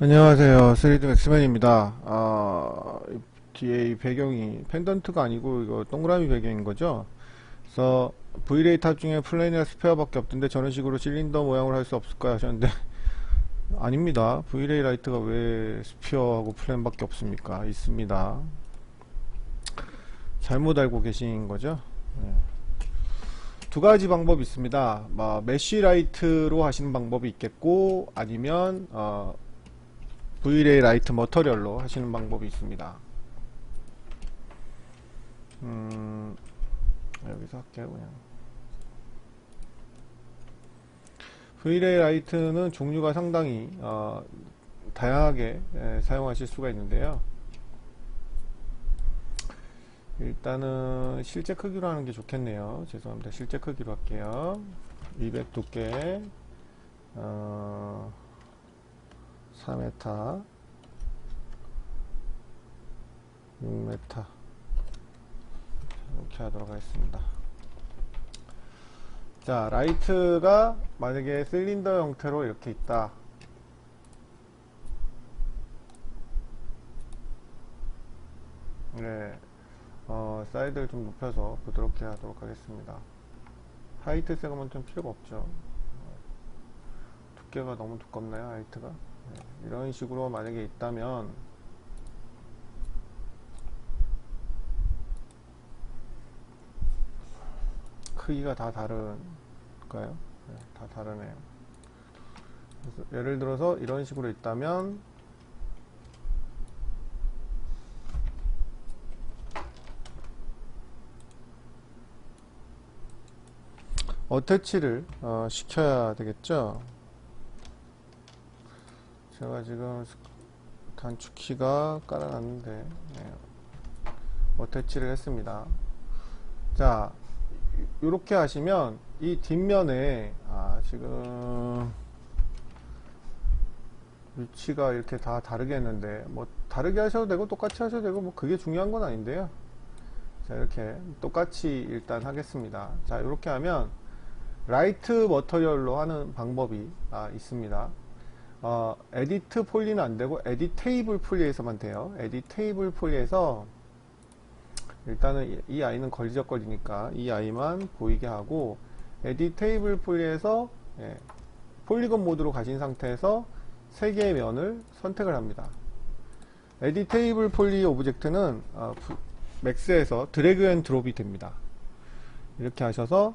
안녕하세요. 3D 맥스맨입니다. 뒤에 이 배경이 펜던트가 아니고 이거 동그라미 배경인 거죠. 그래서 V레이 탑 중에 플레인이나 스페어밖에 없던데 저런 식으로 실린더 모양으로 할 수 없을까요? 하셨는데 아닙니다. V레이 라이트가 왜 스피어하고 플레인밖에 없습니까? 있습니다. 잘못 알고 계신 거죠. 네. 두 가지 방법이 있습니다. 메쉬 라이트로 하시는 방법이 있겠고 아니면 V레이 라이트 머터리얼로 하시는 방법이 있습니다. 여기서 할게요. 그냥 V레이 라이트는 종류가 상당히 다양하게 사용하실 수가 있는데요. 일단은 실제 크기로 하는 게 좋겠네요. 죄송합니다. 실제 크기로 할게요. 200 두께 4m 6m 이렇게 하도록 하겠습니다. 자, 라이트가 만약에 실린더 형태로 이렇게 있다. 네, 사이드를 좀 높여서 부드럽게 하도록 하겠습니다. 하이트 세그먼트는 필요가 없죠. 두께가 너무 두껍나요, 하이트가? 네, 이런 식으로 만약에 있다면 크기가 다 다른가요? 네, 다 다르네요. 그래서 예를 들어서 이런 식으로 있다면 어태치를 시켜야 되겠죠. 제가 지금 단축키가 깔아놨는데 네, 어태치를 했습니다. 자, 이렇게 하시면 이 뒷면에 지금 위치가 이렇게 다 다르게 했는데 뭐 다르게 하셔도 되고 똑같이 하셔도 되고 뭐 그게 중요한 건 아닌데요. 자, 이렇게 똑같이 일단 하겠습니다. 자, 이렇게 하면 라이트 머터리얼로 하는 방법이 있습니다. 에디트 폴리는 안되고 에디트 테이블 폴리에서만 돼요. 에디트 테이블 폴리에서 일단은 이 아이는 걸리적거리니까 이 아이만 보이게 하고 에디트 테이블 폴리에서 폴리곤 모드로 가신 상태에서 3개의 면을 선택을 합니다. 에디트 테이블 폴리 오브젝트는 맥스에서 드래그 앤 드롭이 됩니다. 이렇게 하셔서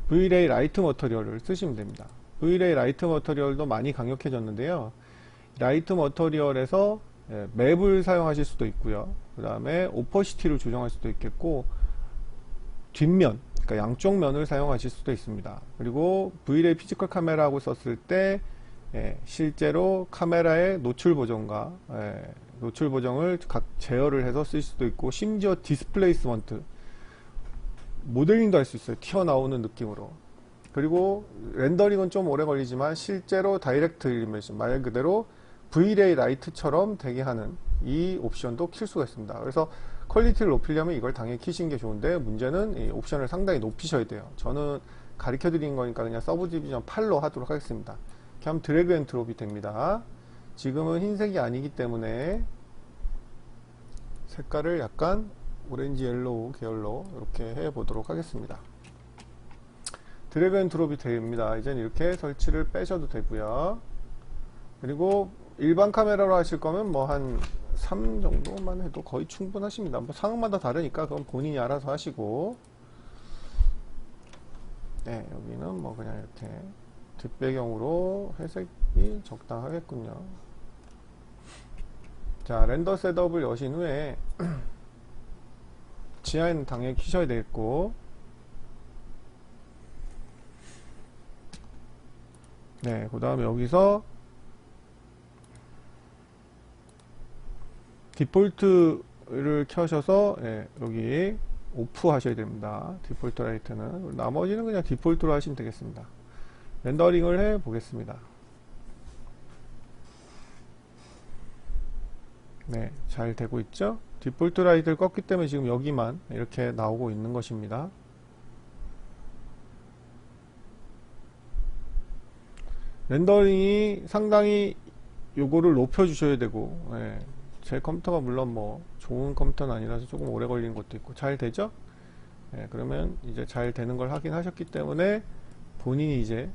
V레이 라이트 머터리얼을 쓰시면 됩니다. V레이 라이트 머터리얼도 많이 강력해졌는데요. 라이트 머터리얼에서 맵을 사용하실 수도 있고요. 그 다음에 오퍼시티를 조정할 수도 있겠고 뒷면, 그러니까 양쪽 면을 사용하실 수도 있습니다. 그리고 V레이 피지컬 카메라하고 썼을 때 실제로 카메라의 노출 보정과 노출 보정을 각 제어를 해서 쓸 수도 있고 심지어 디스플레이스먼트 모델링도 할 수 있어요. 튀어나오는 느낌으로. 그리고 렌더링은 좀 오래 걸리지만 실제로 다이렉트 일리미네이션 말 그대로 V레이 라이트처럼 되게 하는 이 옵션도 킬 수가 있습니다. 그래서 퀄리티를 높이려면 이걸 당연히 키시는 게 좋은데 문제는 이 옵션을 상당히 높이셔야 돼요. 저는 가르쳐 드린 거니까 그냥 서브 디비전 8로 하도록 하겠습니다. 이렇게 하면 드래그 앤 드롭이 됩니다. 지금은 흰색이 아니기 때문에 색깔을 약간 오렌지 옐로우 계열로 이렇게 해 보도록 하겠습니다. 드래그 앤 드롭이 됩니다. 이젠 이렇게 설치를 빼셔도 되고요. 그리고 일반 카메라로 하실 거면 뭐 한 3 정도만 해도 거의 충분하십니다. 뭐 상황마다 다르니까 그건 본인이 알아서 하시고 네, 여기는 뭐 그냥 이렇게 뒷배경으로 회색이 적당하겠군요. 자, 렌더 셋업을 여신 후에 지하에는 당연히 키셔야 되겠고 네, 그 다음에 여기서 디폴트를 켜셔서 여기 오프 하셔야 됩니다. 디폴트 라이트는 나머지는 그냥 디폴트로 하시면 되겠습니다. 렌더링을 해 보겠습니다. 네, 잘 되고 있죠? 디폴트 라이트를 껐기 때문에 지금 여기만 이렇게 나오고 있는 것입니다. 렌더링이 상당히 요거를 높여 주셔야 되고, 예. 제 컴퓨터가 물론 뭐 좋은 컴퓨터는 아니라서 조금 오래 걸리는 것도 있고 잘 되죠? 예, 그러면 이제 잘 되는 걸 확인하셨기 때문에 본인이 이제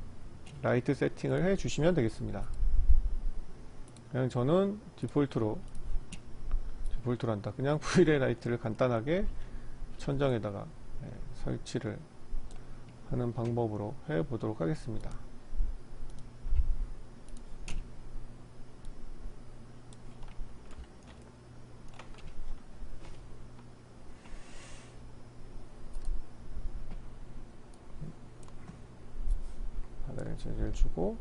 라이트 세팅을 해 주시면 되겠습니다. 그냥 저는 디폴트란다. 그냥 Vray 라이트를 간단하게 천장에다가 설치를 하는 방법으로 해 보도록 하겠습니다. 바닥에 재질 주고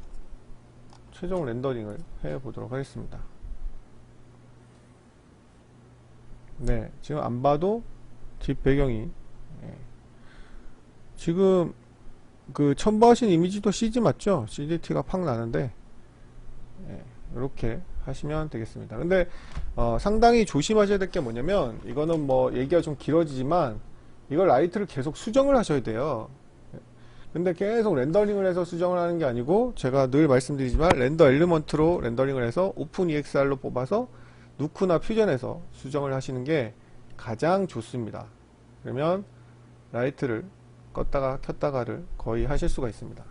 최종 렌더링을 해 보도록 하겠습니다. 네, 지금 안 봐도 뒷 배경이 지금 그 첨부하신 이미지도 CG 맞죠? CGT가 팍 나는데 이렇게 하시면 되겠습니다. 근데 상당히 조심하셔야 될 게 뭐냐면, 이거는 뭐 얘기가 좀 길어지지만 이걸 라이트를 계속 수정을 하셔야 돼요. 근데 계속 렌더링을 해서 수정을 하는 게 아니고, 제가 늘 말씀드리지만 렌더 엘리먼트로 렌더링을 해서 오픈 EXR로 뽑아서 누크나 퓨전해서 수정을 하시는 게 가장 좋습니다. 그러면 라이트를 껐다가 켰다가를 거의 하실 수가 있습니다.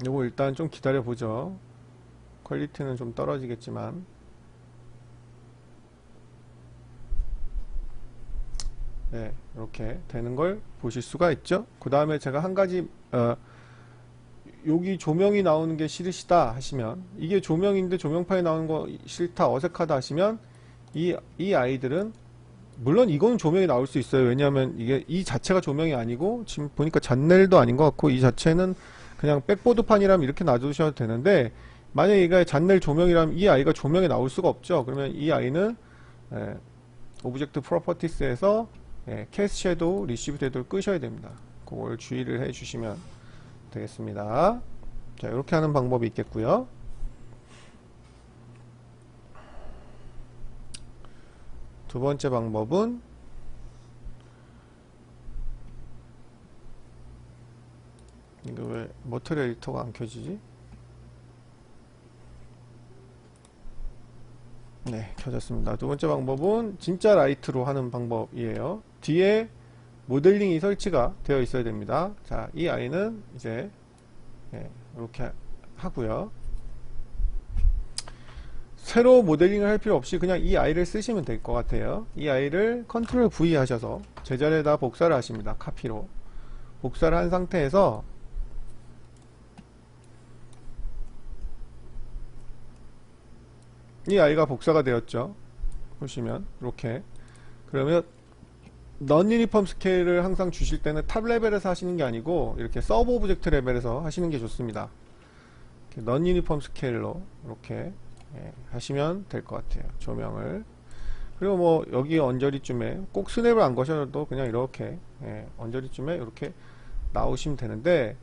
요거 일단 좀 기다려 보죠. 퀄리티는 좀 떨어지겠지만, 네, 이렇게 되는 걸 보실 수가 있죠. 그 다음에 제가 한 가지 여기 조명이 나오는 게 싫으시다 하시면, 이게 조명인데 조명파에 나오는 거 싫다, 어색하다 하시면, 이 아이들은 물론 이건 조명이 나올 수 있어요. 왜냐하면 이게 이 자체가 조명이 아니고, 지금 보니까 잔넬도 아닌 것 같고, 이 자체는 그냥 백보드판이라면 이렇게 놔두셔도 되는데, 만약에 이게 잔넬 조명이라면 이 아이가 조명에 나올 수가 없죠. 그러면 이 아이는 오브젝트 프로퍼티스에서 캐스트 섀도우, 리시브 섀도우를 끄셔야 됩니다. 그걸 주의를 해 주시면 되겠습니다. 자, 이렇게 하는 방법이 있겠고요. 두 번째 방법은 이거 왜 머터리얼 에디터가 안 켜지지? 네, 켜졌습니다. 두 번째 방법은 진짜 라이트로 하는 방법이에요. 뒤에 모델링이 설치가 되어 있어야 됩니다. 자, 이 아이는 이제 이렇게 하고요. 새로 모델링을 할 필요 없이 그냥 이 아이를 쓰시면 될 것 같아요. 이 아이를 컨트롤 V 하셔서 제자리에다 복사를 하십니다. 카피로 복사를 한 상태에서 이 아이가 복사가 되었죠. 보시면 이렇게. 그러면 넌 유니폼 스케일을 항상 주실 때는 탑 레벨에서 하시는 게 아니고 이렇게 서브 오브젝트 레벨에서 하시는 게 좋습니다. 넌 유니폼 스케일로 이렇게 하시면 될 것 같아요. 조명을. 그리고 뭐 여기 언저리쯤에 꼭 스냅을 안 거셔도 그냥 이렇게 언저리쯤에 이렇게 나오시면 되는데,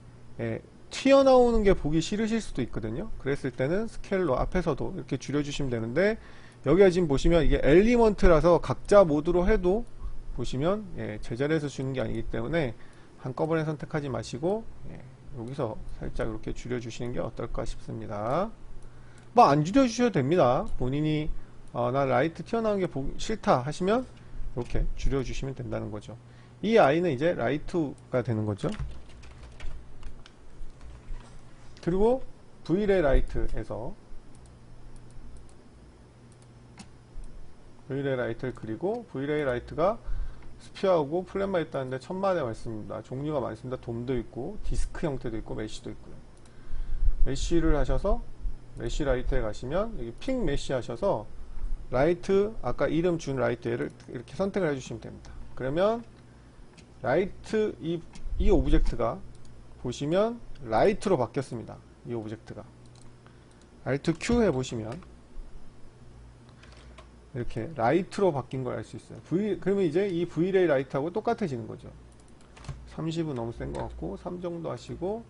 튀어나오는 게 보기 싫으실 수도 있거든요. 그랬을 때는 스케일로 앞에서도 이렇게 줄여주시면 되는데, 여기가 지금 보시면 이게 엘리먼트라서 각자 모드로 해도 보시면 제자리에서 주는 게 아니기 때문에 한꺼번에 선택하지 마시고 여기서 살짝 이렇게 줄여주시는 게 어떨까 싶습니다. 뭐 안 줄여주셔도 됩니다. 본인이 나 라이트 튀어나오는 게 보기 싫다 하시면 이렇게 줄여주시면 된다는 거죠. 이 아이는 이제 라이트가 되는 거죠. 그리고 Vray 라이트에서 Vray 라이트를 그리고, Vray 라이트가 스피어하고 플랫만 있다는데 천만의 말씀입니다. 종류가 많습니다. 돔도 있고 디스크 형태도 있고 메쉬도 있고요. 메쉬를 하셔서 메쉬 라이트에 가시면 여기 픽 메쉬 하셔서 라이트, 아까 이름 준 라이트를 이렇게 선택을 해주시면 됩니다. 그러면 라이트 이 오브젝트가 보시면 라이트로 바뀌었습니다. 이 오브젝트가 Alt Q 해보시면 이렇게 라이트로 바뀐 걸 알 수 있어요. 그러면 이제 이 Vray 라이트하고 똑같아지는 거죠. 30은 너무 센 것 같고 3 정도 하시고,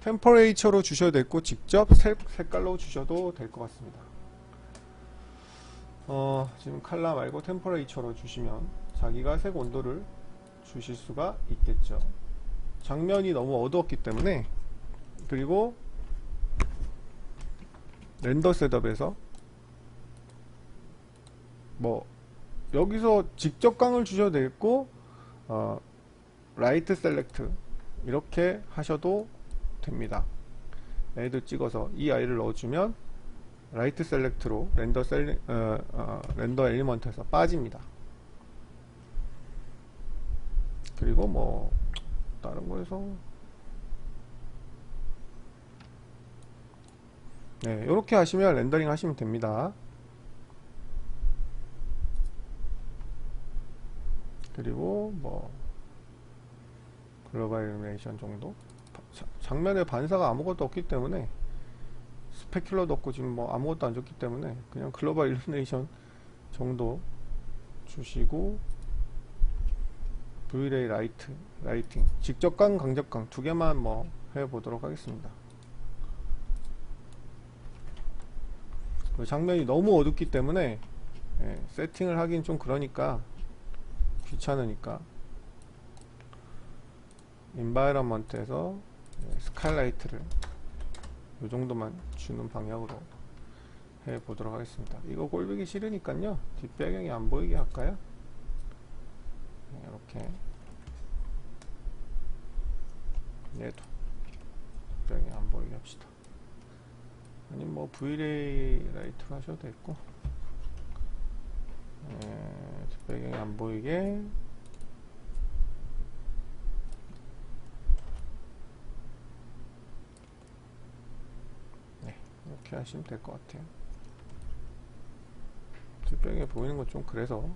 템퍼레이처로 주셔도 되고 직접 색깔로 주셔도 될 것 같습니다. 지금 칼라 말고 템퍼레이처로 주시면 자기가 색 온도를 주실 수가 있겠죠. 장면이 너무 어두웠기 때문에, 그리고 렌더 셋업에서 뭐 여기서 직접 강을 주셔도 되겠고, 라이트 셀렉트 이렇게 하셔도 됩니다. 애들 찍어서 이 아이를 넣어주면 라이트 셀렉트로 렌더 엘리먼트에서 빠집니다. 그리고 뭐 다른 거에서 네, 이렇게 하시면 렌더링 하시면 됩니다. 그리고 뭐 글로벌 일루미네이션 정도, 장면에 반사가 아무것도 없기 때문에, 스페큘러도 없고 지금 뭐 아무것도 안 줬기 때문에 그냥 글로벌 일루미네이션 정도 주시고, V-ray 라이팅, 직접광, 간접광 두 개만 뭐 해보도록 하겠습니다. 장면이 너무 어둡기 때문에 세팅을 하긴 좀 그러니까, 귀찮으니까 인바이러먼트에서 스카이라이트를 이 정도만 주는 방향으로 해보도록 하겠습니다. 이거 꼴보기 싫으니까요, 뒷배경이 안 보이게 할까요? 이렇게. 얘도 뒷배경이 안 보이게 합시다. 아니 뭐 V-ray 라이트로 하셔도 되겠고, 뒷배경이 안 보이게 이렇게 하시면 될 것 같아요. 뒷배경에 보이는 건 좀 그래서,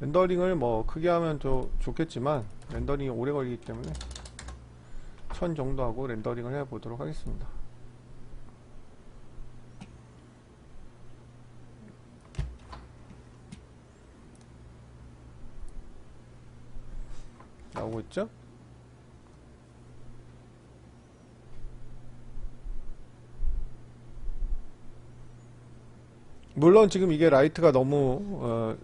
렌더링을 뭐 크게 하면 더 좋겠지만 렌더링이 오래 걸리기 때문에 1000 정도 하고 렌더링을 해 보도록 하겠습니다. 나오고 있죠? 물론 지금 이게 라이트가 너무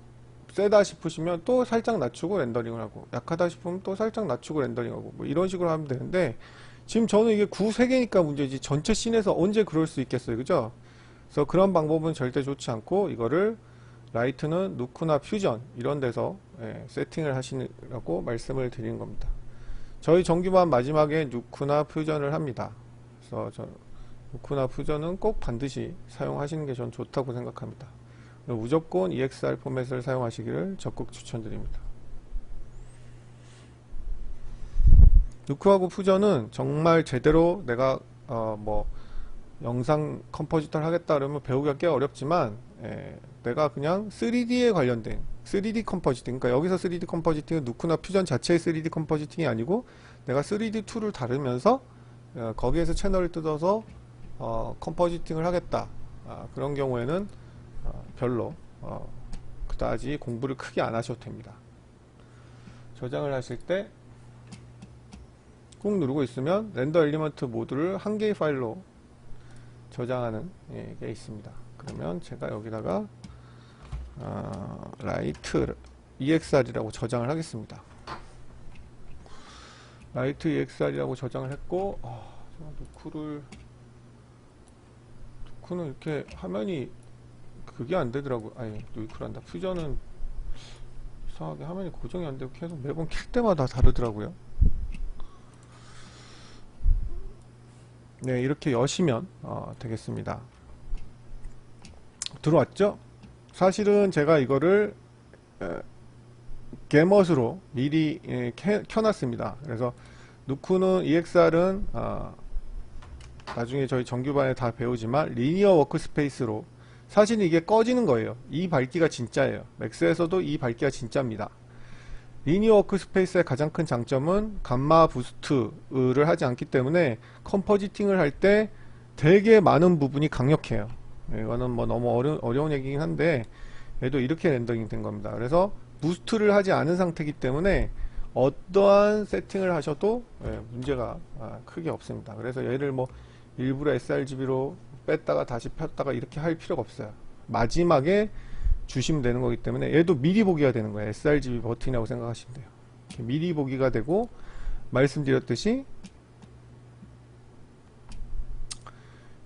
세다 싶으시면 또 살짝 낮추고 렌더링을 하고, 약하다 싶으면 또 살짝 낮추고 렌더링하고, 뭐 이런 식으로 하면 되는데, 지금 저는 이게 9세개니까 문제지 전체 씬에서 언제 그럴 수 있겠어요, 그죠? 그래서 그런 방법은 절대 좋지 않고, 이거를 라이트는 누크나 퓨전 이런 데서 세팅을 하시라고 말씀을 드리는 겁니다. 저희 정규만 마지막에 누크나 퓨전을 합니다. 그래서 누크나 퓨전은 꼭 반드시 사용하시는 게 전 좋다고 생각합니다. 무조건 EXR 포맷을 사용하시기를 적극 추천드립니다. 누크하고 퓨전은 정말 제대로 내가 뭐 영상 컴포지터를 하겠다 그러면 배우기가 꽤 어렵지만, 내가 그냥 3D에 관련된 3D 컴포지팅, 그러니까 여기서 3D 컴포지팅은 누크나 퓨전 자체의 3D 컴포지팅이 아니고, 내가 3D 툴을 다루면서 거기에서 채널을 뜯어서 컴포지팅을 하겠다, 그런 경우에는 별로 그다지 공부를 크게 안 하셔도 됩니다. 저장을 하실 때 꾹 누르고 있으면 렌더 엘리먼트 모드를 한 개의 파일로 저장하는 게 있습니다. 그러면 제가 여기다가 라이트 EXR이라고 저장을 하겠습니다. 라이트 EXR이라고 저장을 했고, 누크는 이렇게 화면이 그게 안 되더라고요. 아니, 누크란다. 퓨전은 이상하게 화면이 고정이 안 되고 계속 매번 킬 때마다 다르더라고요. 네, 이렇게 여시면 되겠습니다. 들어왔죠? 사실은 제가 이거를 게멋으로 미리 켜놨습니다. 그래서 누크는 EXR은 나중에 저희 정규반에 다 배우지만 리니어 워크스페이스로, 사실은 이게 꺼지는 거예요. 이 밝기가 진짜예요. 맥스에서도 이 밝기가 진짜입니다. 리니어 워크스페이스의 가장 큰 장점은 감마 부스트를 하지 않기 때문에 컴포지팅을 할 때 되게 많은 부분이 강력해요. 이거는 뭐 너무 어려운 얘기긴 한데, 얘도 이렇게 렌더링 된 겁니다. 그래서 부스트를 하지 않은 상태이기 때문에 어떠한 세팅을 하셔도 문제가 크게 없습니다. 그래서 얘를 뭐 일부러 sRGB로 뺐다가 다시 폈다가 이렇게 할 필요가 없어요. 마지막에 주시면 되는 거기 때문에, 얘도 미리 보기가 되는 거예요. sRGB 버튼이라고 생각하시면 돼요. 이렇게 미리 보기가 되고, 말씀드렸듯이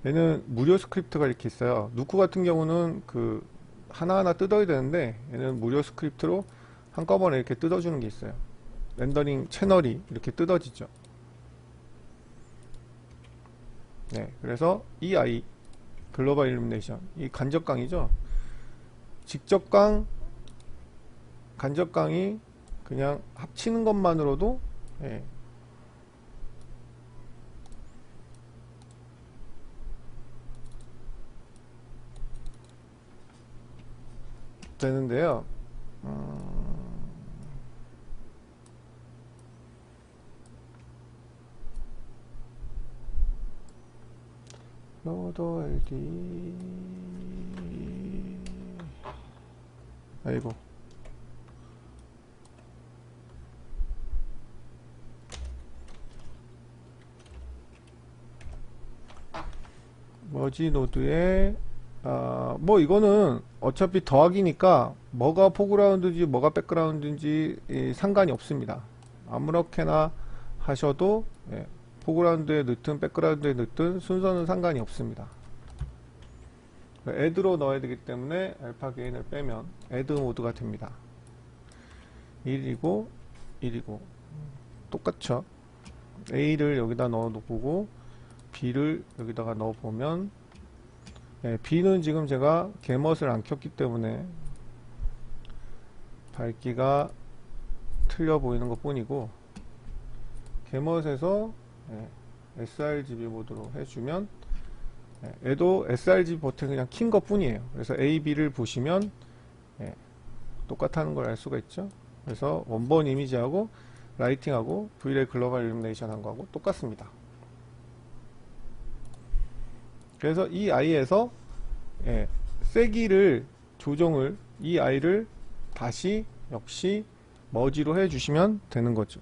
얘는 무료 스크립트가 이렇게 있어요. 누쿠 같은 경우는 그 하나하나 뜯어야 되는데 얘는 무료 스크립트로 한꺼번에 이렇게 뜯어주는 게 있어요. 렌더링 채널이 이렇게 뜯어지죠. 네, 그래서 이 아이 글로벌 일루미네이션 이 간접광이죠. 직접광, 간접광이 그냥 합치는 것만으로도 예, 되는데요. 로더 LD 아이고 머지 노드에 뭐 이거는 어차피 더하기니까 뭐가 포그라운드인지 뭐가 백그라운드인지 상관이 없습니다. 아무렇게나 하셔도 예, 포그라운드에 넣든 백그라운드에 넣든 순서는 상관이 없습니다. 애드로 넣어야 되기 때문에 알파 게인을 빼면 애드 모드가 됩니다. 1이고 1이고 똑같죠. A를 여기다 넣어 놓고 B를 여기다가 넣어 보면 예, B는 지금 제가 개멋을 안 켰기 때문에 밝기가 틀려 보이는 것 뿐이고 개멋에서 예, sRGB 모드로 해주면 예, 얘도 sRGB 버튼 그냥 킨 것 뿐이에요. 그래서 A, B를 보시면 예, 똑같다는 걸 알 수가 있죠. 그래서 원본 이미지하고 라이팅하고 Vray 글로벌 일루미네이션 한 거하고 똑같습니다. 그래서 이 아이에서 예, 세기를 조정을 이 아이를 다시 역시 머지로 해주시면 되는 거죠.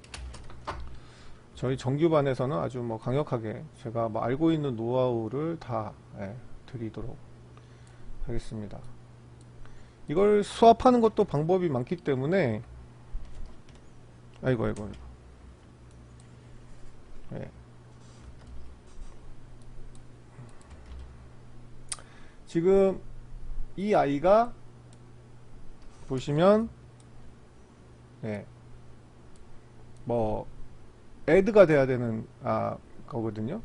저희 정규반에서는 아주 뭐 강력하게 제가 뭐 알고 있는 노하우를 다 예, 드리도록 하겠습니다. 이걸 수합하는 것도 방법이 많기 때문에 아이고 예. 지금 이 아이가 보시면 예, 뭐 애드가 돼야 되는 거거든요.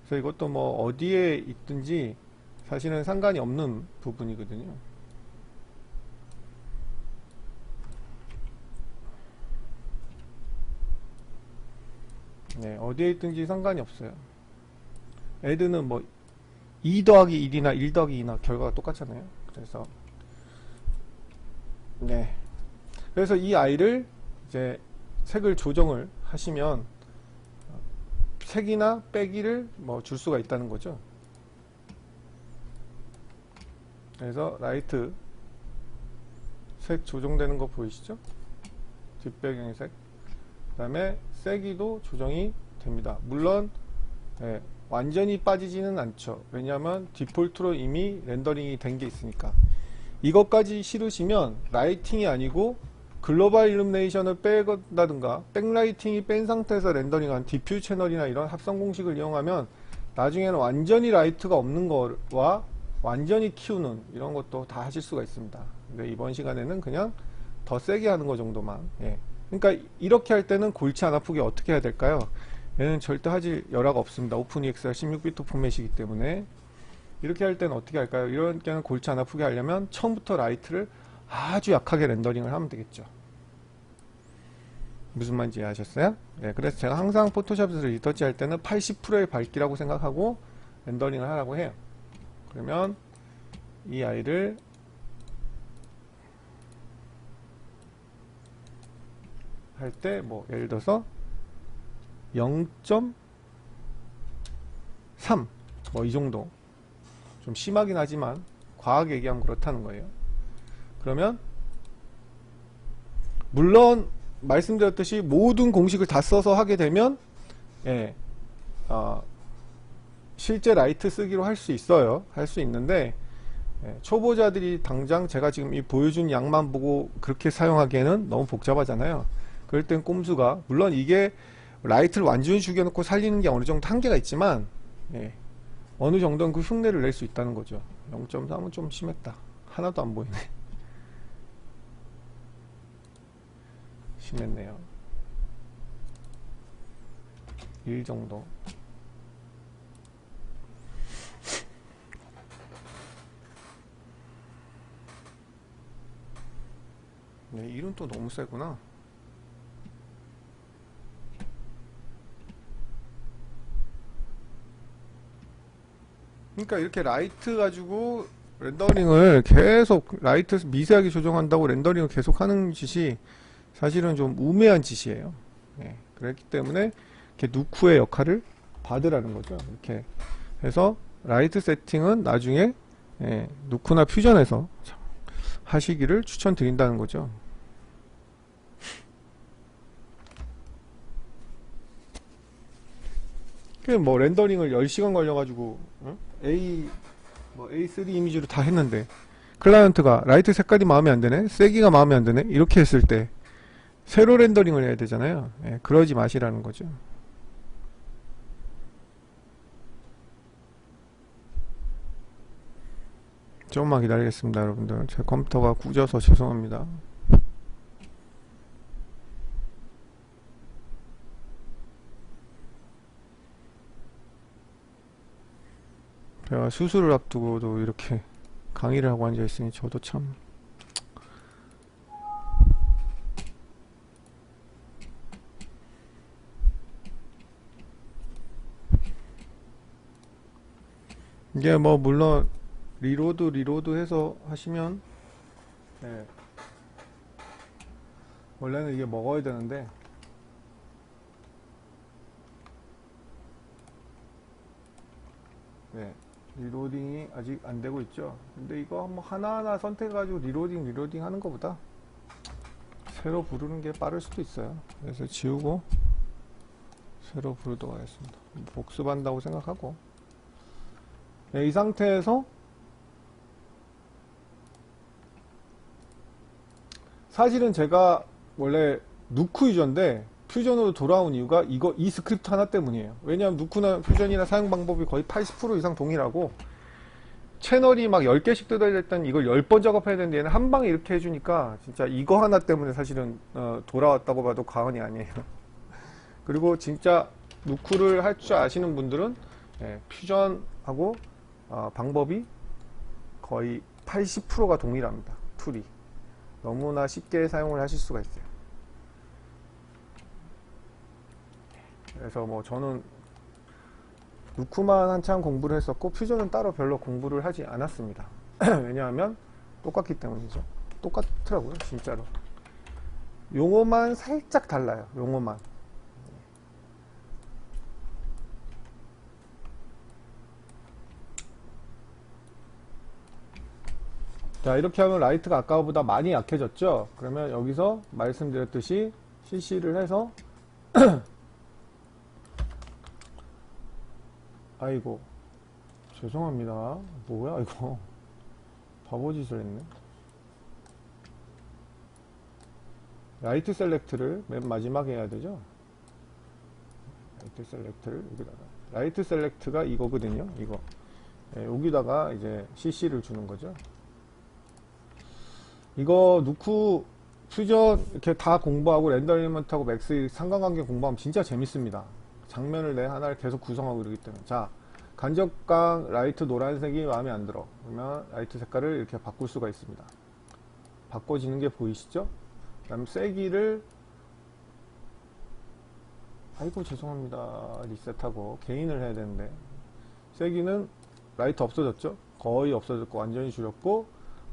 그래서 이것도 뭐 어디에 있든지 사실은 상관이 없는 부분이거든요. 네, 어디에 있든지 상관이 없어요. 애드는 뭐 2 더하기 1이나 1 더하기 2나 결과가 똑같잖아요. 그래서 네, 그래서 이 아이를 이제 색을 조정을 하시면 색이나 빼기를 뭐 줄 수가 있다는 거죠. 그래서 라이트 색 조정되는 거 보이시죠? 뒷배경의 색. 그 다음에 세기도 조정이 됩니다. 물론 예, 완전히 빠지지는 않죠. 왜냐하면 디폴트로 이미 렌더링이 된 게 있으니까. 이것까지 싫으시면 라이팅이 아니고 글로벌 일루미네이션을 빼다든가 백라이팅이 뺀 상태에서 렌더링한 디퓨 채널이나 이런 합성 공식을 이용하면 나중에는 완전히 라이트가 없는 거와 완전히 키우는 이런 것도 다 하실 수가 있습니다. 근데 이번 시간에는 그냥 더 세게 하는 거 정도만. 예. 그러니까 이렇게 할 때는 골치 안 아프게 어떻게 해야 될까요? 얘는 절대 하질 여라가 없습니다. 오픈EXR 16비트 포맷이기 때문에. 이렇게 할 때는 어떻게 할까요? 이런 때는 골치 안 아프게 하려면 처음부터 라이트를 아주 약하게 렌더링을 하면 되겠죠. 무슨 말인지 이해하셨어요? 네, 그래서 제가 항상 포토샵에서 리터치 할 때는 80%의 밝기라고 생각하고 렌더링을 하라고 해요. 그러면 이 아이를 할 때 뭐 예를 들어서 0.3 뭐 이 정도, 좀 심하긴 하지만 과하게 얘기하면 그렇다는 거예요. 그러면 물론 말씀드렸듯이 모든 공식을 다 써서 하게 되면 예, 실제 라이트 쓰기로 할 수 있어요. 할 수 있는데 예, 초보자들이 당장 제가 지금 이 보여준 양만 보고 그렇게 사용하기에는 너무 복잡하잖아요. 그럴 땐 꼼수가, 물론 이게 라이트를 완전히 죽여놓고 살리는 게 어느 정도 한계가 있지만, 예, 어느 정도는 그 흉내를 낼 수 있다는 거죠. 0.3은 좀 심했다. 하나도 안 보이네. 심했네요. 1 정도. 네, 1은 또 너무 세구나. 그러니까 이렇게 라이트 가지고 렌더링을 계속 라이트 미세하게 조정한다고 렌더링을 계속 하는 짓이 사실은 좀 우매한 짓이에요. 예, 그렇기 때문에 이렇게 누쿠의 역할을 받으라는 거죠. 이렇게 해서 라이트 세팅은 나중에, 예, 누쿠나 퓨전에서 하시기를 추천드린다는 거죠. 뭐 렌더링을 10시간 걸려가지고, 응? A3 이미지로 다 했는데 클라이언트가 라이트 색깔이 마음에 안 드네, 세기가 마음에 안 드네, 이렇게 했을 때 새로 렌더링을 해야 되잖아요. 예, 그러지 마시라는 거죠. 조금만 기다리겠습니다, 여러분들. 제 컴퓨터가 굳어서 죄송합니다. 제가 수술을 앞두고도 이렇게 강의를 하고 앉아 있으니 저도 참. 이게 뭐 물론 리로드 해서 하시면, 네, 원래는 이게 먹어야 되는데, 네, 리로딩이 아직 안 되고 있죠. 근데 이거 한번 하나하나 선택해가지고 리로딩 하는 것보다 새로 부르는 게 빠를 수도 있어요. 그래서 지우고 새로 부르도록 하겠습니다. 복습한다고 생각하고, 네, 이 상태에서 사실은 제가 원래 누쿠 유저인데 퓨전으로 돌아온 이유가 이 스크립트 하나 때문이에요. 왜냐하면 누쿠나 퓨전이나 사용 방법이 거의 80% 이상 동일하고, 채널이 막 10개씩 뜯어야 됐던 이걸 10번 작업해야 되는데 얘는 한 방에 이렇게 해주니까 진짜 이거 하나 때문에 사실은 돌아왔다고 봐도 과언이 아니에요. 그리고 진짜 누쿠를 할 줄 아시는 분들은, 예, 퓨전하고 방법이 거의 80%가 동일합니다. 툴이 너무나 쉽게 사용을 하실 수가 있어요. 그래서 뭐 저는 누쿠만 한참 공부를 했었고 퓨전은 따로 별로 공부를 하지 않았습니다. 왜냐하면 똑같기 때문이죠. 똑같더라고요, 진짜로. 용어만 살짝 달라요. 용어만. 자, 이렇게 하면 라이트가 아까보다 많이 약해졌죠. 그러면 여기서 말씀드렸듯이 CC를 해서 아이고 죄송합니다. 뭐야 이거, 바보짓을 했네. 라이트 셀렉트를 맨 마지막에 해야 되죠. 라이트 셀렉트를 여기다가, 라이트 셀렉트가 이거거든요. 이거, 예, 여기다가 이제 CC를 주는 거죠. 이거 누쿠 퓨전 이렇게 다 공부하고 렌더 엘리먼트하고 맥스 상관관계 공부하면 진짜 재밌습니다. 장면을 내 하나를 계속 구성하고 이러기 때문에. 자, 간접광 라이트 노란색이 마음에 안 들어. 그러면 라이트 색깔을 이렇게 바꿀 수가 있습니다. 바꿔지는 게 보이시죠? 그 다음 세기를, 아이고 죄송합니다, 리셋하고 개인을 해야 되는데, 세기는 라이트 없어졌죠? 거의 없어졌고 완전히 줄였고,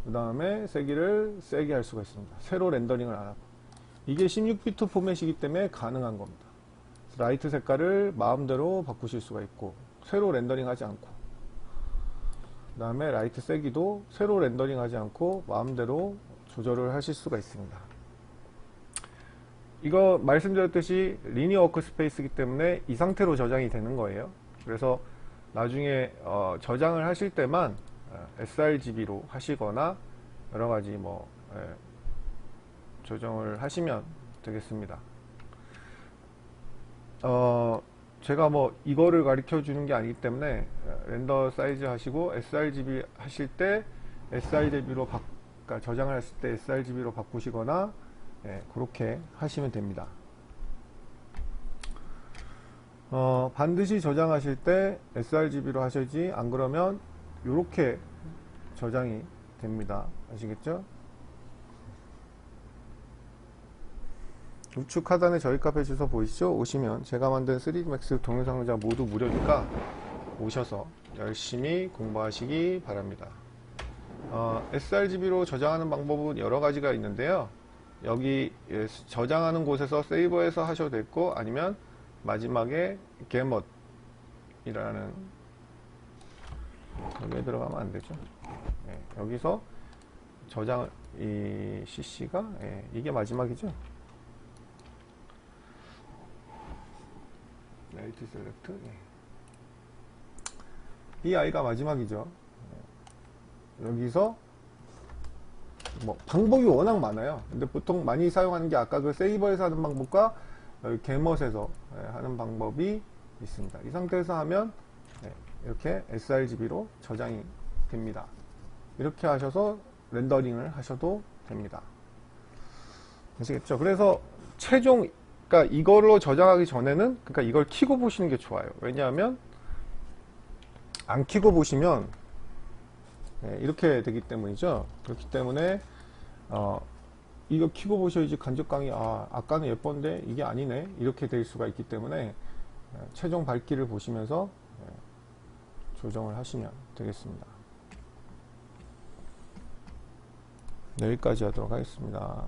그 다음에 세기를 세게 할 수가 있습니다. 새로 렌더링을 안 하고. 이게 16비트 포맷이기 때문에 가능한 겁니다. 라이트 색깔을 마음대로 바꾸실 수가 있고, 새로 렌더링 하지 않고, 그 다음에 라이트 세기도 새로 렌더링 하지 않고 마음대로 조절을 하실 수가 있습니다. 이거 말씀드렸듯이 리니어 워크스페이스이기 때문에 이 상태로 저장이 되는 거예요. 그래서 나중에 저장을 하실 때만 sRGB로 하시거나 여러가지 뭐 조정을 하시면 되겠습니다. 제가 뭐 이거를 가르쳐 주는 게 아니기 때문에 렌더 사이즈 하시고 sRGB 하실 때 sRGB로 그러니까 저장을 했을 때 sRGB로 바꾸시거나 그렇게 하시면 됩니다. 반드시 저장하실 때 sRGB로 하셔야지 안 그러면 이렇게 저장이 됩니다. 아시겠죠? 우측 하단에 저희 카페 주소 보이시죠? 오시면 제가 만든 3D Max 동영상 강좌 모두 무료니까 오셔서 열심히 공부하시기 바랍니다. sRGB로 저장하는 방법은 여러 가지가 있는데요. 여기 저장하는 곳에서 세이버에서 하셔도 되고 아니면 마지막에 게멋이라는 여기에 들어가면 안 되죠. 여기서 저장 이 CC가 이게 마지막이죠. 라이트 셀렉트 이 아이가 마지막이죠. 여기서 뭐 방법이 워낙 많아요. 근데 보통 많이 사용하는 게 아까 그 세이버에서 하는 방법과 여기 게멋에서 하는 방법이 있습니다. 이 상태에서 하면 이렇게 sRGB로 저장이 됩니다. 이렇게 하셔서 렌더링을 하셔도 됩니다. 아시겠죠? 그래서 최종 그러니까 이걸로 저장하기 전에는 그러니까 이걸 켜고 보시는 게 좋아요. 왜냐하면 안 켜고 보시면 이렇게 되기 때문이죠. 그렇기 때문에 이거 켜고 보셔야지 간접광이 아까는 예뻤는데 이게 아니네 이렇게 될 수가 있기 때문에 최종 밝기를 보시면서 조정을 하시면 되겠습니다. 여기까지 하도록 하겠습니다.